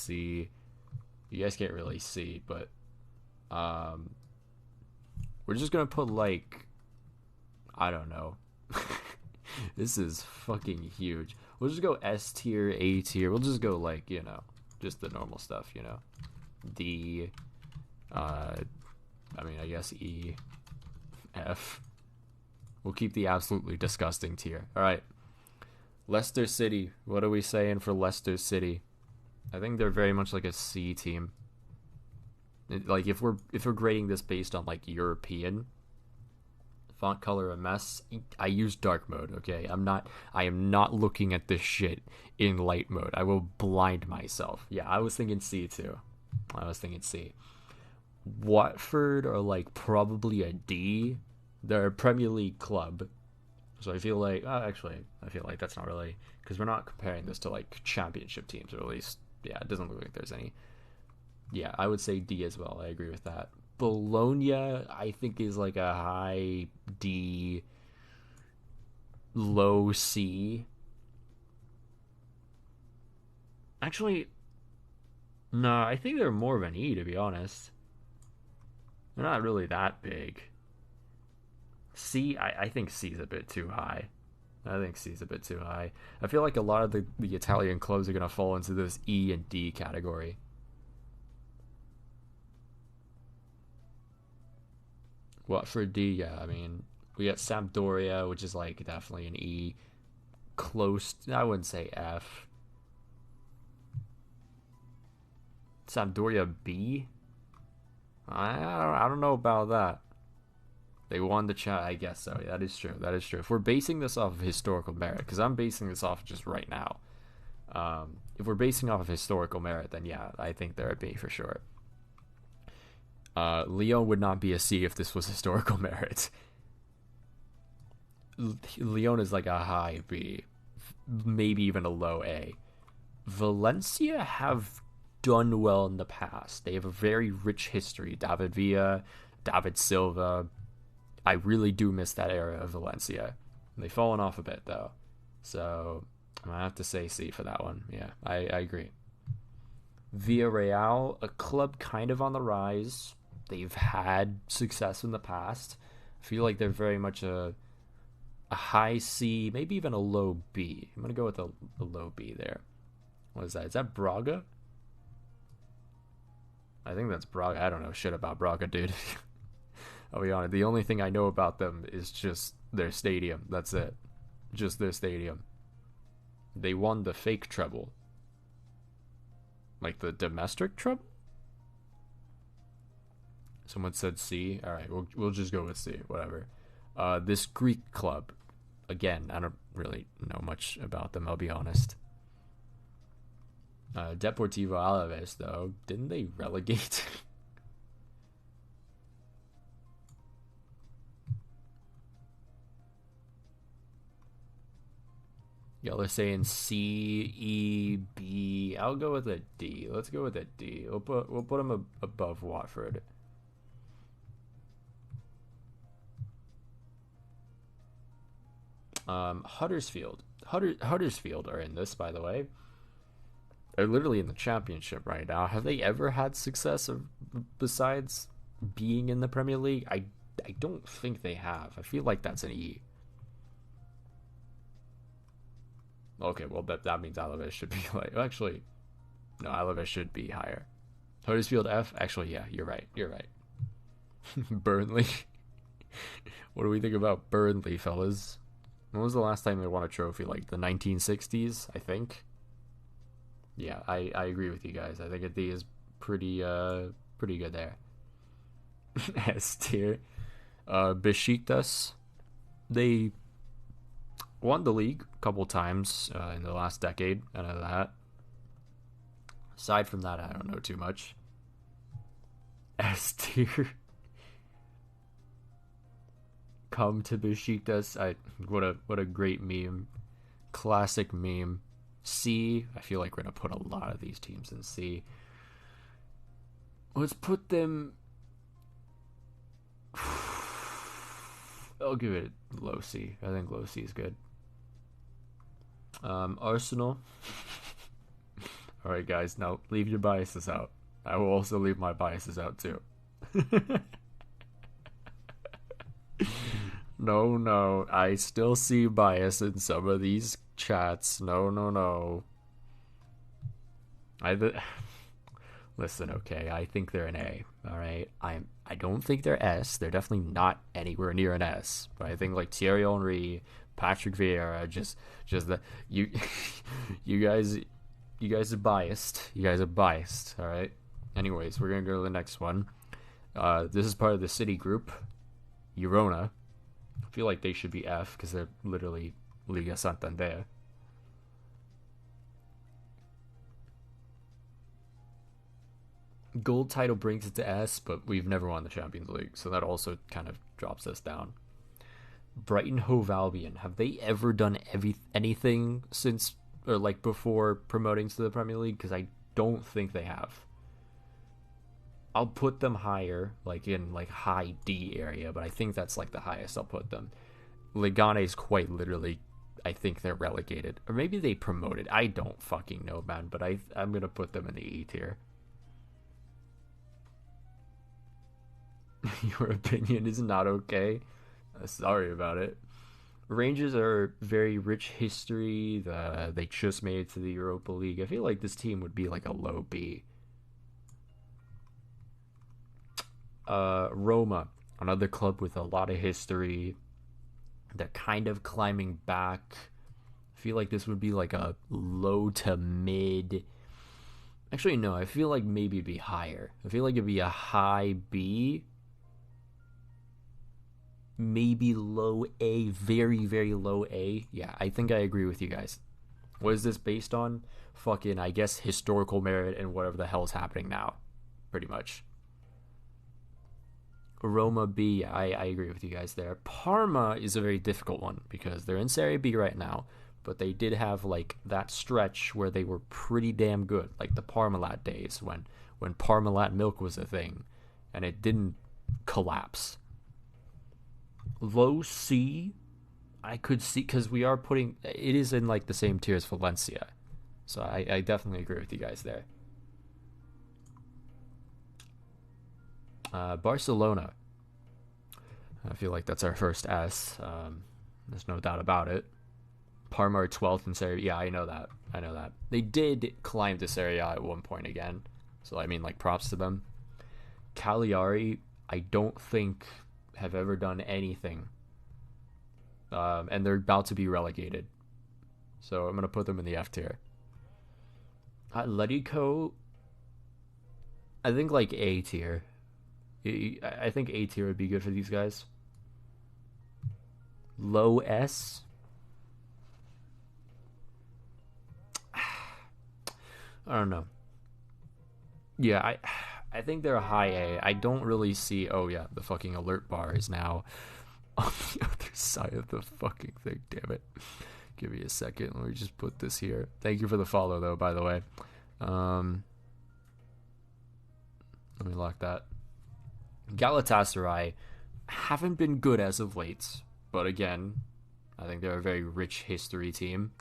C. You guys can't really see, but we're just gonna put like, I don't know. This is fucking huge. We'll just go S tier, A tier. We'll just go like, just the normal stuff, D, I mean, I guess E, F. We'll keep the absolutely disgusting tier. All right. Leicester City. What are we saying for Leicester City? I think they're very much like a C team. Like if we're grading this based on like European font color, a mess. I use dark mode, okay? I am not looking at this shit in light mode. I will blind myself. Yeah, I was thinking C too. I was thinking C. Watford are like probably a D. They're a Premier League club. So I feel like, I feel like that's not really, because we're not comparing this to like championship teams, or at least, yeah, it doesn't look like there's any. Yeah, I would say D as well. I agree with that. Bologna, I think, is like a high D, low C. Actually, no, I think they're more of an E, to be honest. They're not really that big. C, I think C is a bit too high. I think C is a bit too high. I feel like a lot of the Italian clubs are going to fall into this E and D category. What for D? Yeah, I mean, we got Sampdoria, which is like definitely an E. Close, I wouldn't say F. Sampdoria B? I don't know about that. They won the chat, I guess so. Yeah, that is true. That is true. If we're basing this off of historical merit, because I'm basing this off just right now. If we're basing off of historical merit, then yeah, I think they're a B for sure. Lyon would not be a C if this was historical merit. Lyon is like a high B, maybe even a low A. Valencia have done well in the past. They have a very rich history. David Villa, David Silva. I really do miss that era of Valencia. They've fallen off a bit though, so I'm gonna have to say C for that one. Yeah, I agree. Villarreal, a club kind of on the rise. They've had success in the past. I feel like they're very much a high C, maybe even a low B. I'm gonna go with a low B there. What is that? Is that Braga? I think that's Braga. I don't know shit about Braga, dude. I'll be honest. The only thing I know about them is just their stadium. That's it. Just their stadium. They won the fake treble. Like the domestic treble? Someone said C. All right, we'll just go with C. Whatever. This Greek club. Again, I don't really know much about them, I'll be honest. Deportivo Alaves, though. Didn't they relegate? Y'all are saying C, E, B. I'll go with a D. Let's go with a D. We'll put them above Watford. Huddersfield. Huddersfield are in this, by the way. They're literally in the championship right now. Have they ever had success besides being in the Premier League? I don't think they have. I feel like that's an E. Okay, well that means Alaves should be like, actually, no, Alaves should be higher. Huddersfield F. Actually, yeah, you're right. You're right. Burnley. What do we think about Burnley, fellas? When was the last time they won a trophy? Like the 1960s, I think. Yeah, I agree with you guys. I think a D is pretty good there. S tier. Besiktas, they won the league a couple times in the last decade. I know that. Aside from that, I don't know too much. S tier. Come to Besiktas. What a great meme. Classic meme. C. I feel like we're gonna put a lot of these teams in C. Let's put them. I'll give it low C. I think low C is good. Arsenal. All right, guys. Now leave your biases out. I will also leave my biases out too. No, no. I still see bias in some of these chats. No, no, no. I listen, okay. I think they're an A. All right. I don't think they're S. They're definitely not anywhere near an S. But I think like Thierry Henry, Patrick Vieira, just the you, you guys are biased. You guys are biased. All right. Anyways, we're gonna go to the next one. This is part of the City Group. Girona. I feel like they should be F because they're literally Liga Santander. Gold title brings it to S, but we've never won the Champions League, so that also kind of drops us down. Brighton Hove Albion, have they ever done anything since or like before promoting to the Premier League? Because I don't think they have. I'll put them higher, like in like high D area, but I think that's like the highest I'll put them. Leganes quite literally, I think they're relegated, or maybe they promoted. I don't fucking know, man. But I'm gonna put them in the E tier. Your opinion is not okay. Sorry about it. Rangers are very rich history. They just made it to the Europa League. I feel like this team would be like a low B. Roma, another club with a lot of history. They're kind of climbing back. I feel like this would be like a low to mid. Actually, no, I feel like maybe it'd be higher. I feel like it'd be a high B. Maybe low A, very, very low A. Yeah, I think I agree with you guys. What is this based on? Fucking, I guess, historical merit and whatever the hell's happening now. Pretty much. Roma B, I agree with you guys there. Parma is a very difficult one because they're in Serie B right now, but they did have like that stretch where they were pretty damn good, like the Parmalat days when Parmalat milk was a thing, and it didn't collapse. Low C, I could see because we are putting it is in like the same tier as Valencia, so I definitely agree with you guys there. Barcelona, I feel like that's our first S. There's no doubt about it. Parma are 12th in Serie. Yeah, I know that. They did climb to Serie A at one point again, so I mean, like, props to them. Cagliari, I don't think have ever done anything, and they're about to be relegated, so I'm gonna put them in the F tier. Atletico, I think like A tier. I think A tier would be good for these guys. Low S. I don't know. Yeah, I think they're a high A. I don't really see. Oh yeah, the fucking alert bar is now on the other side of the fucking thing. Damn it. Give me a second. Let me just put this here. Thank you for the follow, though. By the way, let me lock that. Galatasaray haven't been good as of late, but again, I think they're a very rich history team.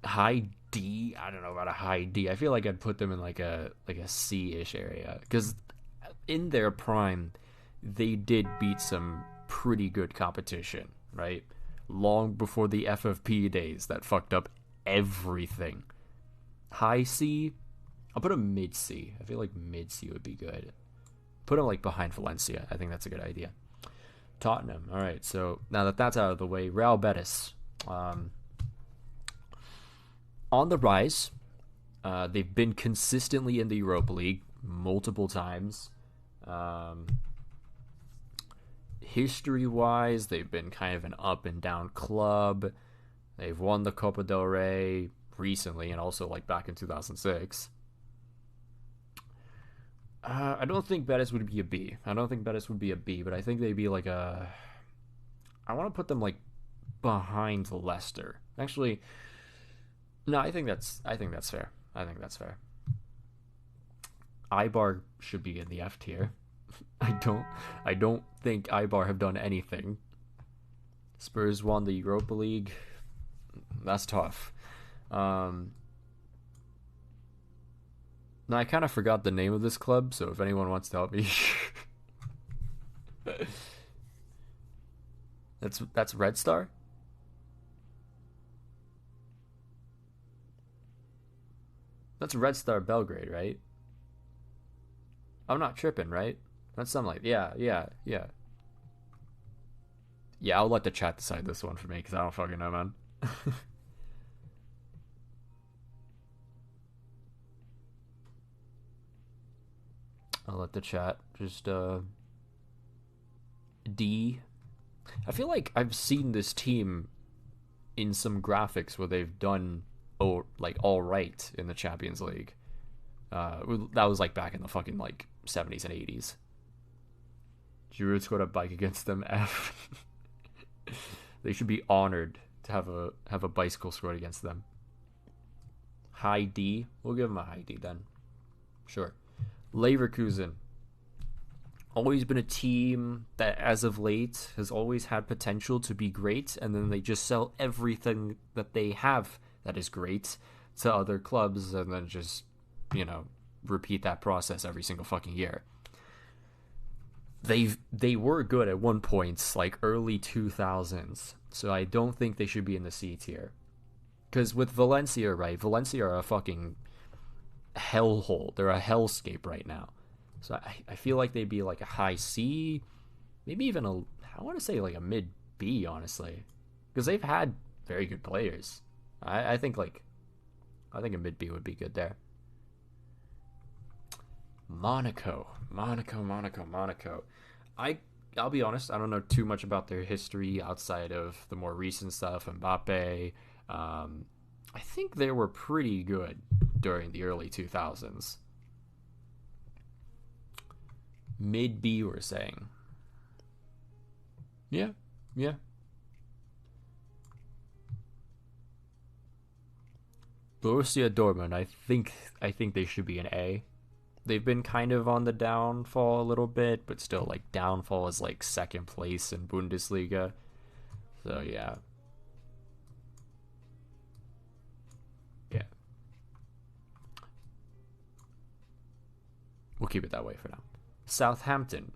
High D, I don't know about a high D. I feel like I'd put them in like a C-ish area because in their prime, they did beat some pretty good competition, right? Long before the FFP days that fucked up everything. High C, I'll put a mid C. I feel like mid C would be good. Put them like behind Valencia. I think that's a good idea. Tottenham. All right. So now that that's out of the way, Real Betis. On the rise. They've been consistently in the Europa League multiple times. History-wise, they've been kind of an up and down club. They've won the Copa del Rey recently, and also like back in 2006. I don't think Betis would be a B. But I think they'd be like a. I want to put them like behind Leicester. Actually, no. I think that's fair. Eibar should be in the F tier. I don't think Eibar have done anything. Spurs won the Europa League. That's tough. Um, no, I kind of forgot the name of this club, so if anyone wants to help me, that's Red Star. That's Red Star Belgrade, right? I'm not tripping, right? That's something like yeah. Yeah, I'll let the chat decide this one for me because I don't fucking know, man. I'll let the chat just D. I feel like I've seen this team in some graphics where they've done like all right in the Champions League. That was like back in the fucking like 70s and 80s. Giroud scored a bike against them. F. They should be honored to have a bicycle scored against them. High D. We'll give them a high D then. Sure. Leverkusen. Always been a team that, as of late, has always had potential to be great, and then they just sell everything that they have that is great to other clubs, and then just, repeat that process every single fucking year. They were good at one point, like early 2000s, so I don't think they should be in the C tier. Because with Valencia, right? Valencia are a fucking hellhole. They're a hellscape right now. So I feel like they'd be like a high C, maybe even I want to say like a mid B, honestly, because they've had very good players. I think a mid B would be good there. Monaco. I'll be honest, I don't know too much about their history outside of the more recent stuff. Mbappe. I think they were pretty good during the early 2000s. Mid B, we're saying. Yeah. Borussia Dortmund, I think they should be an A. They've been kind of on the downfall a little bit, but still, like, downfall is like second place in Bundesliga. So yeah. We'll keep it that way for now. Southampton.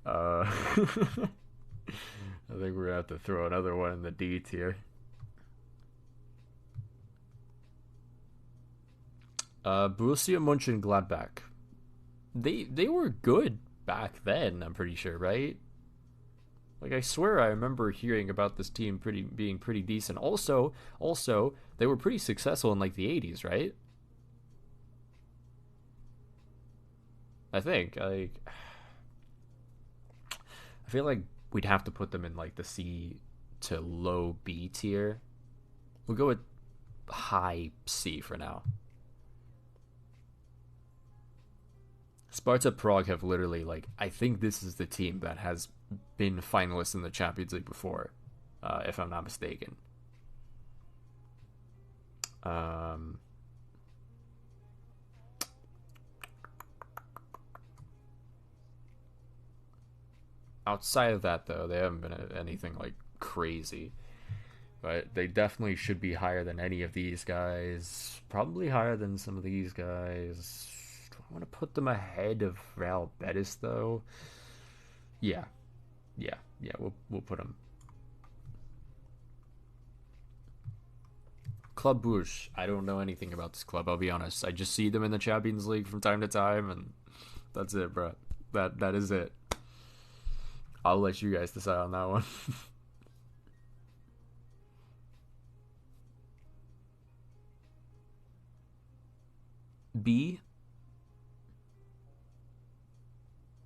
I think we're gonna have to throw another one in the D tier. Borussia Mönchengladbach. They were good back then. I'm pretty sure, right? Like, I swear I remember hearing about this team being pretty decent. Also, they were pretty successful in like the 80s, right? I think. I feel like we'd have to put them in like the C to low B tier. We'll go with high C for now. Sparta Prague have literally, like, I think this is the team that has been finalists in the Champions League before, if I'm not mistaken. Outside of that, though, they haven't been anything like crazy. But they definitely should be higher than any of these guys. Probably higher than some of these guys. Do I want to put them ahead of Real Betis, though? Yeah. We'll put them. Club Brugge. I don't know anything about this club, I'll be honest. I just see them in the Champions League from time to time, and that's it, bro. That is it. I'll let you guys decide on that one. B,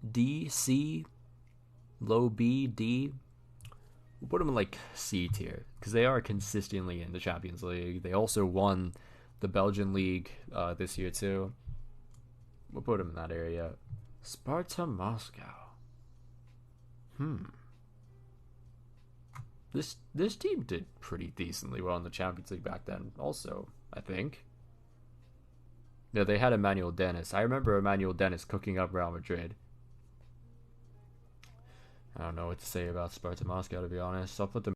D, C, low B, D. We'll put them in like C tier because they are consistently in the Champions League. They also won the Belgian league this year too. We'll put them in that area. Sparta Moscow. This team did pretty decently well in the Champions League back then. Also, I think. Yeah, they had Emmanuel Dennis. I remember Emmanuel Dennis cooking up Real Madrid. I don't know what to say about Sparta Moscow, to be honest. I'll put them